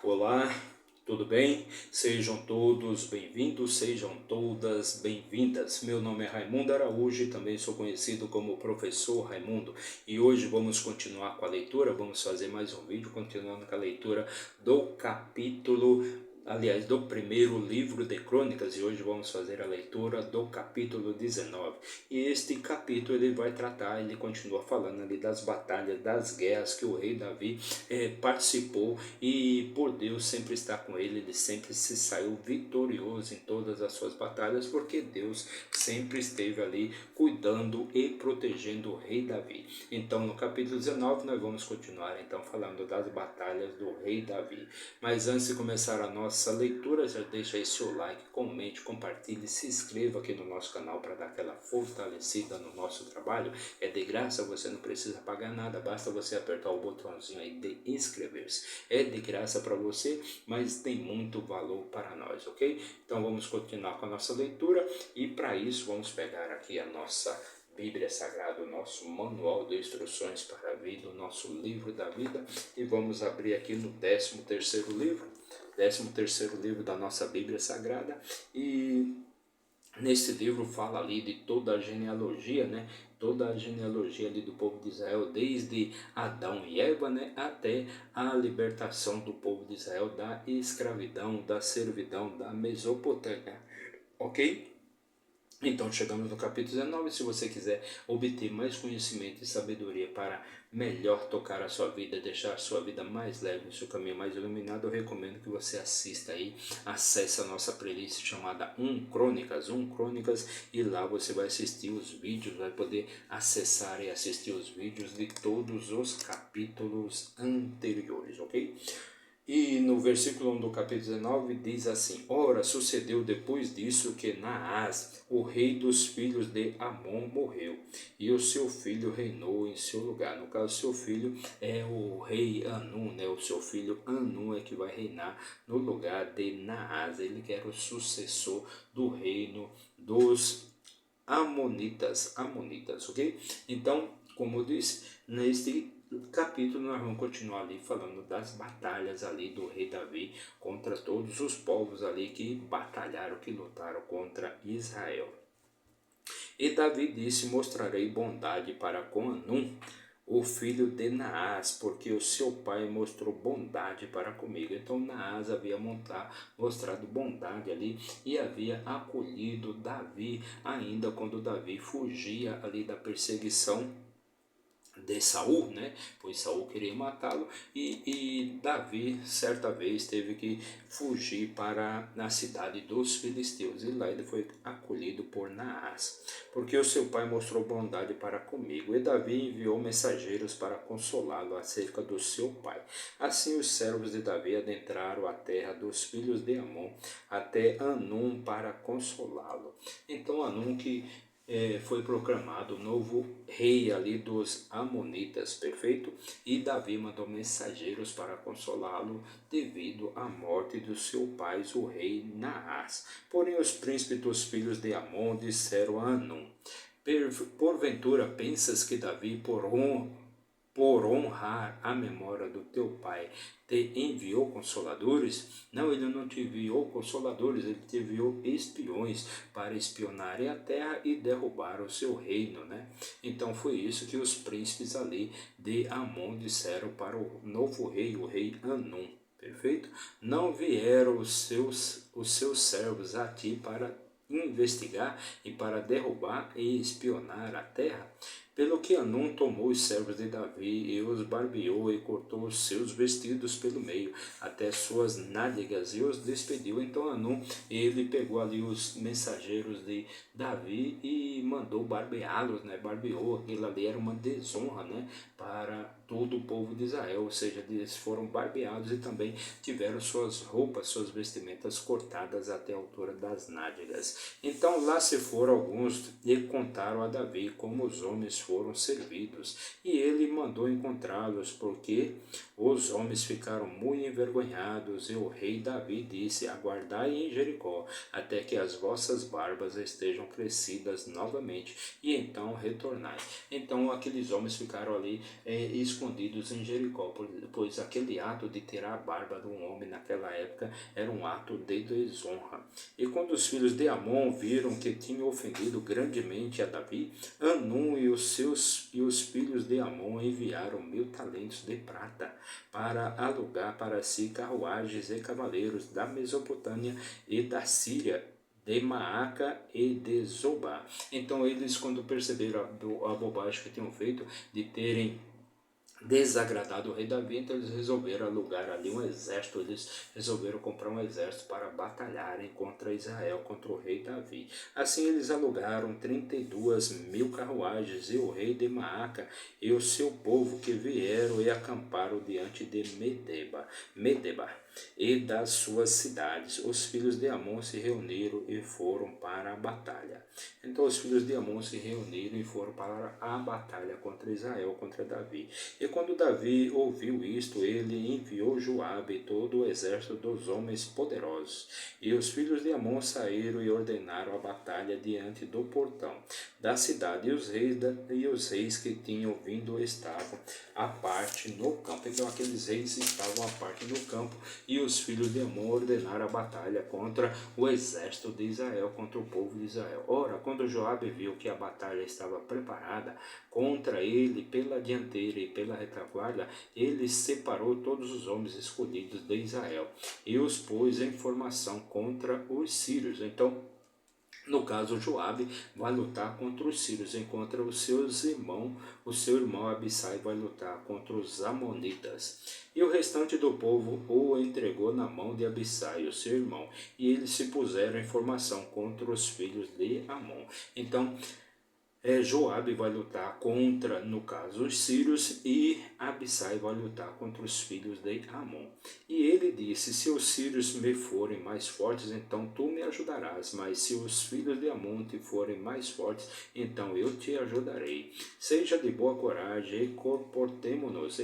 Olá, tudo bem? Sejam todos bem-vindos, sejam todas bem-vindas. Meu nome é Raimundo Araújo e também sou conhecido como Professor Raimundo. E hoje vamos continuar com a leitura, vamos fazer mais um vídeo continuando com a leitura do do primeiro livro de Crônicas, e hoje vamos fazer a leitura do capítulo 19. E este capítulo ele vai tratar, ele continua falando ali das batalhas, das guerras que o rei Davi participou, e por Deus sempre está com ele sempre se saiu vitorioso em todas as suas batalhas, porque Deus sempre esteve ali cuidando e protegendo o rei Davi. Então no capítulo 19 nós vamos continuar então falando das batalhas do rei Davi. Mas antes de começar a nossa leitura, já deixa aí seu like, comente, compartilhe, se inscreva aqui no nosso canal para dar aquela fortalecida no nosso trabalho. É de graça, você não precisa pagar nada, basta você apertar o botãozinho aí de inscrever-se. É de graça para você, mas tem muito valor para nós, ok? Então vamos continuar com a nossa leitura, e para isso vamos pegar aqui a nossa Bíblia Sagrada, o nosso manual de instruções para a vida, o nosso livro da vida, e vamos abrir aqui no 13º livro, 13º livro da nossa Bíblia Sagrada. E nesse livro fala ali de toda a genealogia, né? Toda a genealogia ali do povo de Israel, desde Adão e Eva, né? Até a libertação do povo de Israel da escravidão, da servidão, da Mesopotâmia, ok? Então chegamos no capítulo 19, se você quiser obter mais conhecimento e sabedoria para melhor tocar a sua vida, deixar a sua vida mais leve, o seu caminho mais iluminado, eu recomendo que você assista aí, acesse a nossa playlist chamada Crônicas, Crônicas, e lá você vai assistir os vídeos, vai poder acessar e assistir os vídeos de todos os capítulos anteriores, ok? E no versículo 1 do capítulo 19 diz assim: Ora, sucedeu depois disso que Naás, o rei dos filhos de Amon, morreu, e o seu filho reinou em seu lugar. No caso, seu filho é o rei Anum, né? O seu filho Anum é que vai reinar no lugar de Naás. Ele que era o sucessor do reino dos Amonitas, ok? Então, como eu disse, neste capítulo nós vamos continuar ali falando das batalhas ali do rei Davi contra todos os povos ali que batalharam, que lutaram contra Israel. E Davi disse: mostrarei bondade para com Anum, o filho de Naás, porque o seu pai mostrou bondade para comigo. Então Naás havia mostrado bondade ali e havia acolhido Davi, ainda quando Davi fugia ali da perseguição de Saul, né? Pois Saul queria matá-lo, e Davi certa vez teve que fugir para a cidade dos filisteus, e lá ele foi acolhido por Naás, porque o seu pai mostrou bondade para comigo. E Davi enviou mensageiros para consolá-lo acerca do seu pai. Assim os servos de Davi adentraram a terra dos filhos de Amon até Anum para consolá-lo. Então Anum, que foi proclamado o novo rei ali dos Amonitas, perfeito? E Davi mandou mensageiros para consolá-lo devido à morte do seu pai, o rei Naás. Porém os príncipes dos filhos de Amon disseram a Anum: porventura pensas que Davi, por honrar a memória do teu pai, te enviou consoladores? Não, ele não te enviou consoladores, ele te enviou espiões para espionarem a terra e derrubar o seu reino, né? Então foi isso que os príncipes ali de Amon disseram para o novo rei, o rei Anum, perfeito? Não vieram os seus servos a ti para investigar e para derrubar e espionar a terra? Pelo que Anum tomou os servos de Davi e os barbeou e cortou os seus vestidos pelo meio, até suas nádegas, e os despediu. Então Anum, ele pegou ali os mensageiros de Davi e mandou barbeá-los, né? Barbeou, aquilo ali era uma desonra, né? Para todo o povo de Israel, ou seja, eles foram barbeados e também tiveram suas roupas, suas vestimentas cortadas até a altura das nádegas. Então lá se foram alguns e contaram a Davi como os homens foram servidos. E ele mandou encontrá-los, porque os homens ficaram muito envergonhados. E o rei Davi disse: aguardai em Jericó, até que as vossas barbas estejam crescidas novamente, e então retornai. Então aqueles homens ficaram ali escondidos em Jericó, pois aquele ato de tirar a barba de um homem naquela época era um ato de desonra. E quando os filhos de Amon viram que tinham ofendido grandemente a Davi, Anum e os filhos de Amon enviaram 1000 talentos de prata para alugar para si carruagens e cavaleiros da Mesopotâmia e da Síria, de Maaca e de Zobá. Então eles, quando perceberam a bobagem que tinham feito de terem desagradado o rei Davi, então eles resolveram alugar ali um exército, eles resolveram comprar um exército para batalharem contra Israel, contra o rei Davi. Assim eles alugaram 32.000 carruagens, e o rei de Maaca e o seu povo que vieram e acamparam diante de Medeba e das suas cidades. Os filhos de Amon se reuniram e foram para a batalha. Então os filhos de Amon se reuniram e foram para a batalha contra Israel, contra Davi. E quando Davi ouviu isto, ele enviou Joabe e todo o exército dos homens poderosos. E os filhos de Amon saíram e ordenaram a batalha diante do portão da cidade. E os reis que tinham vindo estavam à parte no campo. Então aqueles reis estavam à parte no campo, e os filhos de Amon ordenaram a batalha contra o exército de Israel, contra o povo de Israel. Ora, quando Joabe viu que a batalha estava preparada contra ele pela dianteira e pela retaguarda, ele separou todos os homens escolhidos de Israel e os pôs em formação contra os sírios. Então, no caso, Joabe vai lutar contra os sírios, enquanto o seu irmão Abissai vai lutar contra os amonitas. E o restante do povo o entregou na mão de Abissai, o seu irmão, e eles se puseram em formação contra os filhos de Amon. Então, Joabe vai lutar contra, no caso, os sírios, e Abissai vai lutar contra os filhos de Amon. E ele disse: se os sírios me forem mais fortes, então tu me ajudarás, mas se os filhos de Amon te forem mais fortes, então eu te ajudarei. Seja de boa coragem e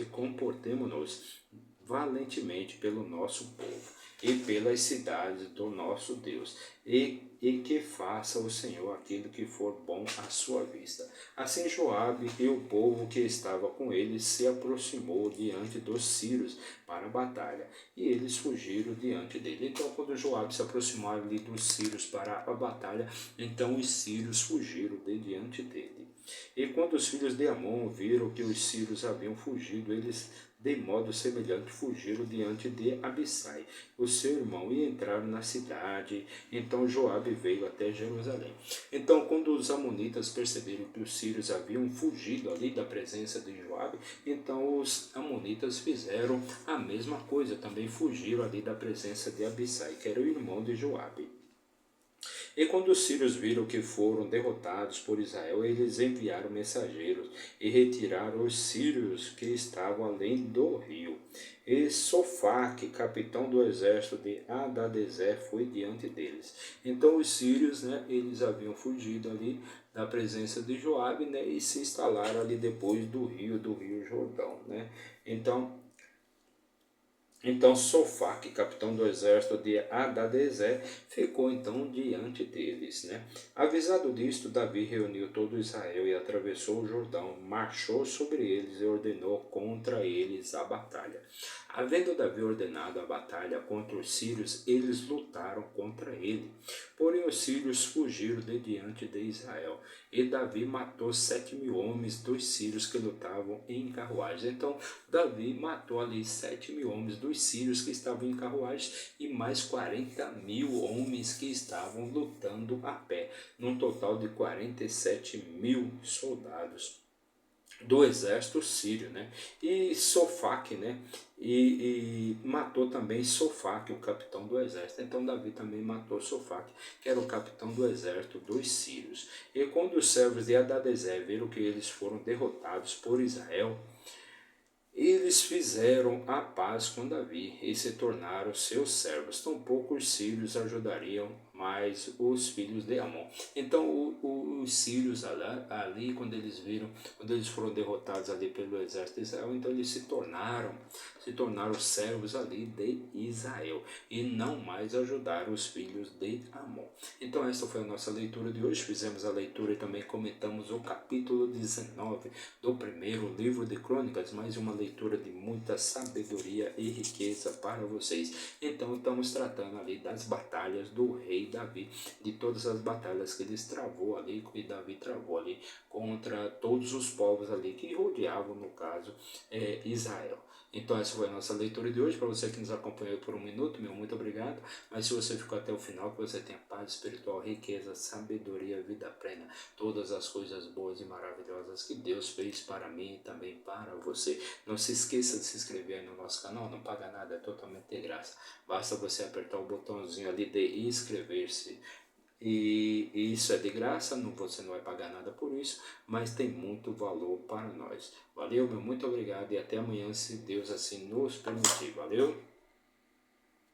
comportemo-nos valentemente pelo nosso povo e pelas cidades do nosso Deus, e que faça o Senhor aquilo que for bom à sua vista. Assim Joabe e o povo que estava com ele se aproximou diante dos sírios para a batalha, e eles fugiram diante dele. Então, quando Joabe se aproximou ali dos sírios para a batalha, então os sírios fugiram de diante dele. E quando os filhos de Amon viram que os sírios haviam fugido, eles de modo semelhante fugiram diante de Abissai, o seu irmão, e entraram na cidade. Então Joabe veio até Jerusalém. Então, quando os amonitas perceberam que os sírios haviam fugido ali da presença de Joabe, então os amonitas fizeram a mesma coisa, também fugiram ali da presença de Abissai, que era o irmão de Joabe. E quando os sírios viram que foram derrotados por Israel, eles enviaram mensageiros e retiraram os sírios que estavam além do rio. E Sofaque, capitão do exército de Hadadezer, foi diante deles. Então os sírios, eles haviam fugido ali da presença de Joabe, e se instalaram ali depois do rio Jordão. Então Sofaque, capitão do exército de Hadadezer, ficou então diante deles. Avisado disto, Davi reuniu todo Israel e atravessou o Jordão, marchou sobre eles e ordenou contra eles a batalha. Havendo Davi ordenado a batalha contra os sírios, eles lutaram contra ele. Porém os sírios fugiram de diante de Israel, e Davi matou 7.000 homens dos sírios que lutavam em carruagens. Então Davi matou ali 7.000 homens dos sírios que estavam em carruagens, e mais 40.000 homens que estavam lutando a pé, num total de 47.000 soldados do exército sírio. E Sofaque, e matou também Sofaque, o capitão do exército. Então Davi também matou Sofaque, que era o capitão do exército dos sírios. E quando os servos de Hadadezer viram que eles foram derrotados por Israel, eles fizeram a paz com Davi e se tornaram seus servos. Tampouco os sírios ajudariam mais os filhos de Amon. Então os sírios ali, quando eles foram derrotados ali pelo exército de Israel, então eles se tornaram servos ali de Israel e não mais ajudaram os filhos de Amon. Então essa foi a nossa leitura de hoje. Fizemos a leitura e também comentamos o capítulo 19 do primeiro livro de Crônicas, mais uma leitura de muita sabedoria e riqueza para vocês. Então estamos tratando ali das batalhas do rei Davi, de todas as batalhas que ele travou ali, que Davi travou ali contra todos os povos ali que rodeavam, no caso, Israel. Então essa foi a nossa leitura de hoje. Para você que nos acompanhou por um minuto, meu muito obrigado. Mas se você ficou até o final, que você tenha paz espiritual, riqueza, sabedoria, vida plena, todas as coisas boas e maravilhosas que Deus fez para mim e também para você. Não se esqueça de se inscrever no nosso canal, não paga nada, é totalmente de graça. Basta você apertar o botãozinho ali de inscrever-se. E isso é de graça, você não vai pagar nada por isso, mas tem muito valor para nós. Valeu, meu muito obrigado e até amanhã, se Deus assim nos permitir. Valeu?